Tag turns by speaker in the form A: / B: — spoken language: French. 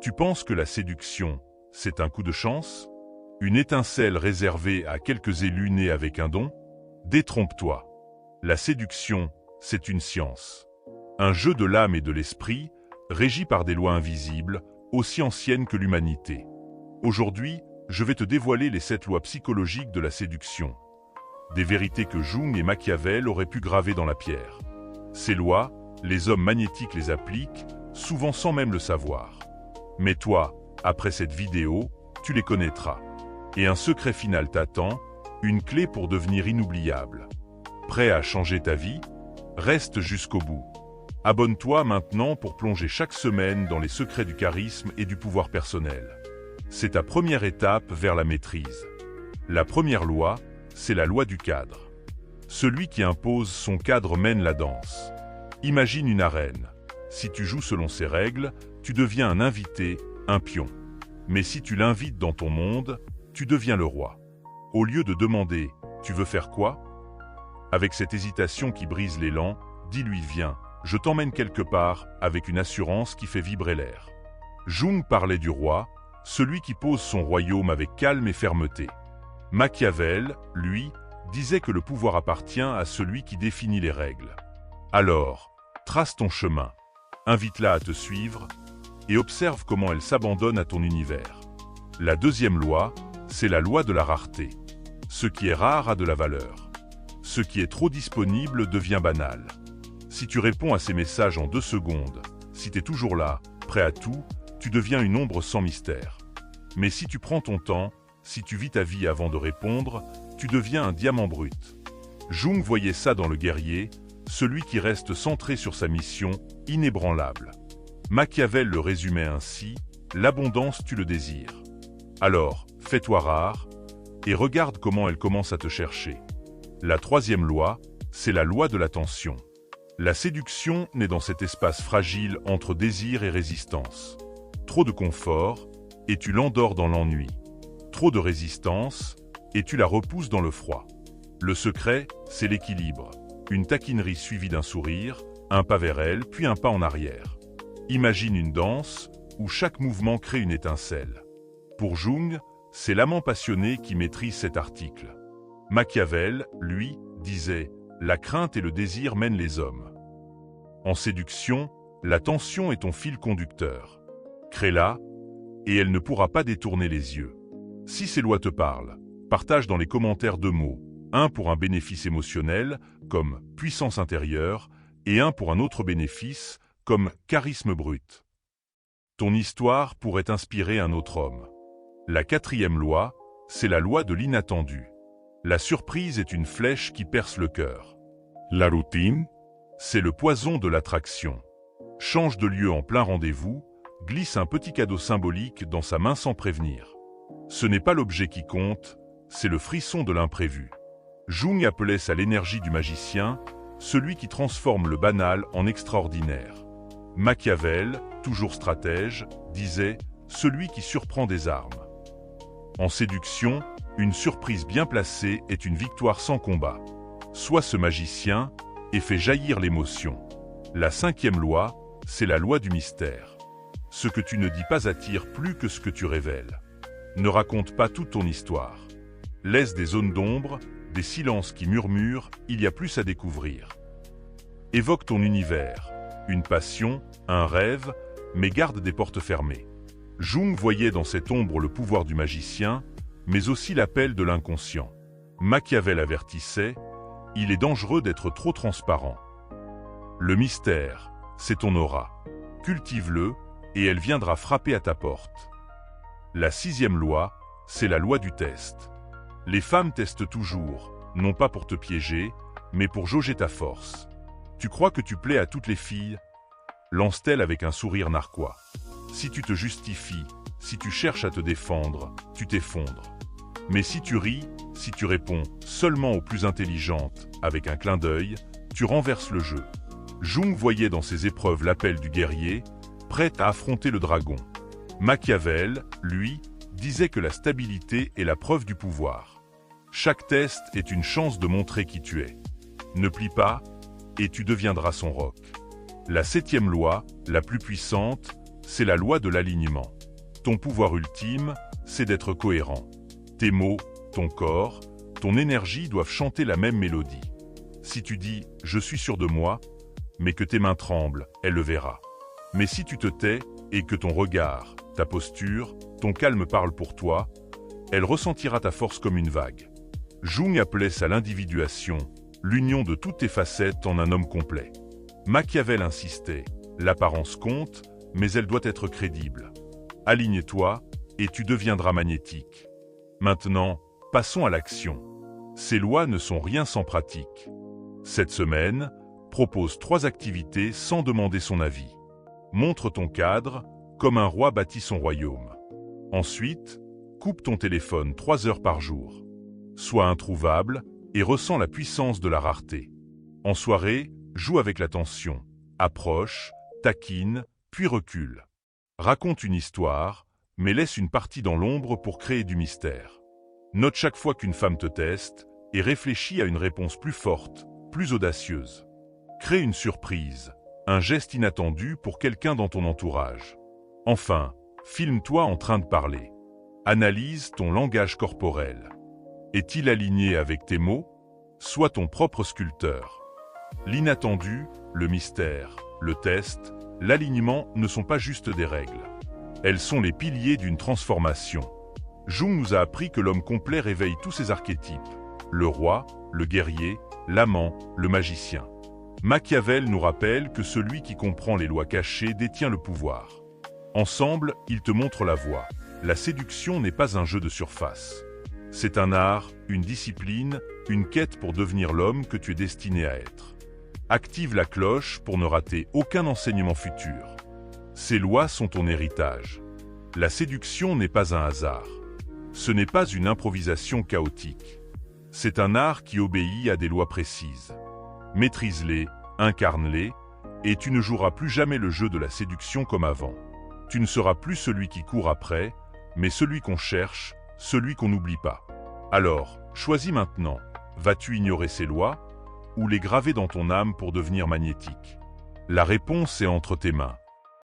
A: Tu penses que la séduction, c'est un coup de chance? Une étincelle réservée à quelques élus nés avec un don? Détrompe-toi. La séduction, c'est une science. Un jeu de l'âme et de l'esprit, régi par des lois invisibles, aussi anciennes que l'humanité. Aujourd'hui, je vais te dévoiler les 7 lois psychologiques de la séduction. Des vérités que Jung et Machiavel auraient pu graver dans la pierre. Ces lois, les hommes magnétiques les appliquent, souvent sans même le savoir. Mais toi, après cette vidéo, tu les connaîtras. Et un secret final t'attend, une clé pour devenir inoubliable. Prêt à changer ta vie? Reste jusqu'au bout. Abonne-toi maintenant pour plonger chaque semaine dans les secrets du charisme et du pouvoir personnel. C'est ta première étape vers la maîtrise. La première loi, c'est la loi du cadre. Celui qui impose son cadre mène la danse. Imagine une arène. Si tu joues selon ses règles, tu deviens un invité, un pion. Mais si tu l'invites dans ton monde, tu deviens le roi. Au lieu de demander « Tu veux faire quoi ?» Avec cette hésitation qui brise l'élan, dis-lui « Viens, je t'emmène quelque part » avec une assurance qui fait vibrer l'air. Jung parlait du roi, celui qui pose son royaume avec calme et fermeté. Machiavel, lui, disait que le pouvoir appartient à celui qui définit les règles. Alors, trace ton chemin, invite-la à te suivre et observe comment elle s'abandonne à ton univers. La deuxième loi, c'est la loi de la rareté. Ce qui est rare a de la valeur. Ce qui est trop disponible devient banal. Si tu réponds à ces messages en 2 secondes, si tu es toujours là, prêt à tout, tu deviens une ombre sans mystère. Mais si tu prends ton temps, si tu vis ta vie avant de répondre, tu deviens un diamant brut. Jung voyait ça dans le guerrier, celui qui reste centré sur sa mission, inébranlable. Machiavel le résumait ainsi, l'abondance tue le désir. Alors, fais-toi rare, et regarde comment elle commence à te chercher. La troisième loi, c'est la loi de l'attention. La séduction naît dans cet espace fragile entre désir et résistance. Trop de confort, et tu l'endors dans l'ennui. Trop de résistance, et tu la repousses dans le froid. Le secret, c'est l'équilibre. Une taquinerie suivie d'un sourire, un pas vers elle, puis un pas en arrière. Imagine une danse, où chaque mouvement crée une étincelle. Pour Jung, c'est l'amant passionné qui maîtrise cet article. Machiavel, lui, disait « La crainte et le désir mènent les hommes ». En séduction, la tension est ton fil conducteur. Crée-la, et elle ne pourra pas détourner les yeux. Si ces lois te parlent, partage dans les commentaires 2 mots, un pour un bénéfice émotionnel, comme « puissance intérieure », et un pour un autre bénéfice, comme « charisme brut ». Ton histoire pourrait inspirer un autre homme. La 4e loi, c'est la loi de l'inattendu. La surprise est une flèche qui perce le cœur. La routine, c'est le poison de l'attraction. Change de lieu en plein rendez-vous, glisse un petit cadeau symbolique dans sa main sans prévenir. Ce n'est pas l'objet qui compte, c'est le frisson de l'imprévu. Jung appelait ça l'énergie du magicien, celui qui transforme le banal en extraordinaire. Machiavel, toujours stratège, disait « celui qui surprend des armes ». En séduction, une surprise bien placée est une victoire sans combat. Sois ce magicien et fais jaillir l'émotion. La 5e loi, c'est la loi du mystère. Ce que tu ne dis pas attire plus que ce que tu révèles. Ne raconte pas toute ton histoire. Laisse des zones d'ombre, des silences qui murmurent, il y a plus à découvrir. Évoque ton univers, une passion, un rêve, mais garde des portes fermées. Jung voyait dans cette ombre le pouvoir du magicien, mais aussi l'appel de l'inconscient. Machiavel avertissait, il est dangereux d'être trop transparent. Le mystère, c'est ton aura. Cultive-le, et elle viendra frapper à ta porte. La 6e loi, c'est la loi du test. Les femmes testent toujours, non pas pour te piéger, mais pour jauger ta force. Tu crois que tu plais à toutes les filles? Lance-t-elle avec un sourire narquois. Si tu te justifies, si tu cherches à te défendre, tu t'effondres. Mais si tu ris, si tu réponds seulement aux plus intelligentes, avec un clin d'œil, tu renverses le jeu. Jung voyait dans ces épreuves l'appel du guerrier, prêt à affronter le dragon. Machiavel, lui, disait que la stabilité est la preuve du pouvoir. Chaque test est une chance de montrer qui tu es. Ne plie pas, et tu deviendras son roc. La 7e loi, la plus puissante, c'est la loi de l'alignement. Ton pouvoir ultime, c'est d'être cohérent. Tes mots, ton corps, ton énergie doivent chanter la même mélodie. Si tu dis « je suis sûr de moi », mais que tes mains tremblent, elle le verra. Mais si tu te tais et que ton regard, ta posture, ton calme parlent pour toi, elle ressentira ta force comme une vague. Jung appelait ça l'individuation, l'union de toutes tes facettes en un homme complet. Machiavel insistait, l'apparence compte, mais elle doit être crédible. Aligne-toi et tu deviendras magnétique. Maintenant, passons à l'action. Ces lois ne sont rien sans pratique. Cette semaine, propose 3 activités sans demander son avis. Montre ton cadre, comme un roi bâtit son royaume. Ensuite, coupe ton téléphone 3 heures par jour. Sois introuvable et ressens la puissance de la rareté. En soirée, joue avec l'attention. Approche, taquine, puis recule. Raconte une histoire, mais laisse une partie dans l'ombre pour créer du mystère. Note chaque fois qu'une femme te teste et réfléchis à une réponse plus forte, plus audacieuse. Crée une surprise, un geste inattendu pour quelqu'un dans ton entourage. Enfin, filme-toi en train de parler. Analyse ton langage corporel. Est-il aligné avec tes mots? Sois ton propre sculpteur. L'inattendu, le mystère, le test, l'alignement ne sont pas juste des règles. Elles sont les piliers d'une transformation. Jung nous a appris que l'homme complet réveille tous ses archétypes. Le roi, le guerrier, l'amant, le magicien. Machiavel nous rappelle que celui qui comprend les lois cachées détient le pouvoir. Ensemble, ils te montrent la voie. La séduction n'est pas un jeu de surface. C'est un art, une discipline, une quête pour devenir l'homme que tu es destiné à être. Active la cloche pour ne rater aucun enseignement futur. Ces lois sont ton héritage. La séduction n'est pas un hasard. Ce n'est pas une improvisation chaotique. C'est un art qui obéit à des lois précises. Maîtrise-les, incarne-les, et tu ne joueras plus jamais le jeu de la séduction comme avant. Tu ne seras plus celui qui court après, mais celui qu'on cherche, celui qu'on n'oublie pas. Alors, choisis maintenant. Vas-tu ignorer ces lois ou les graver dans ton âme pour devenir magnétique? La réponse est entre tes mains.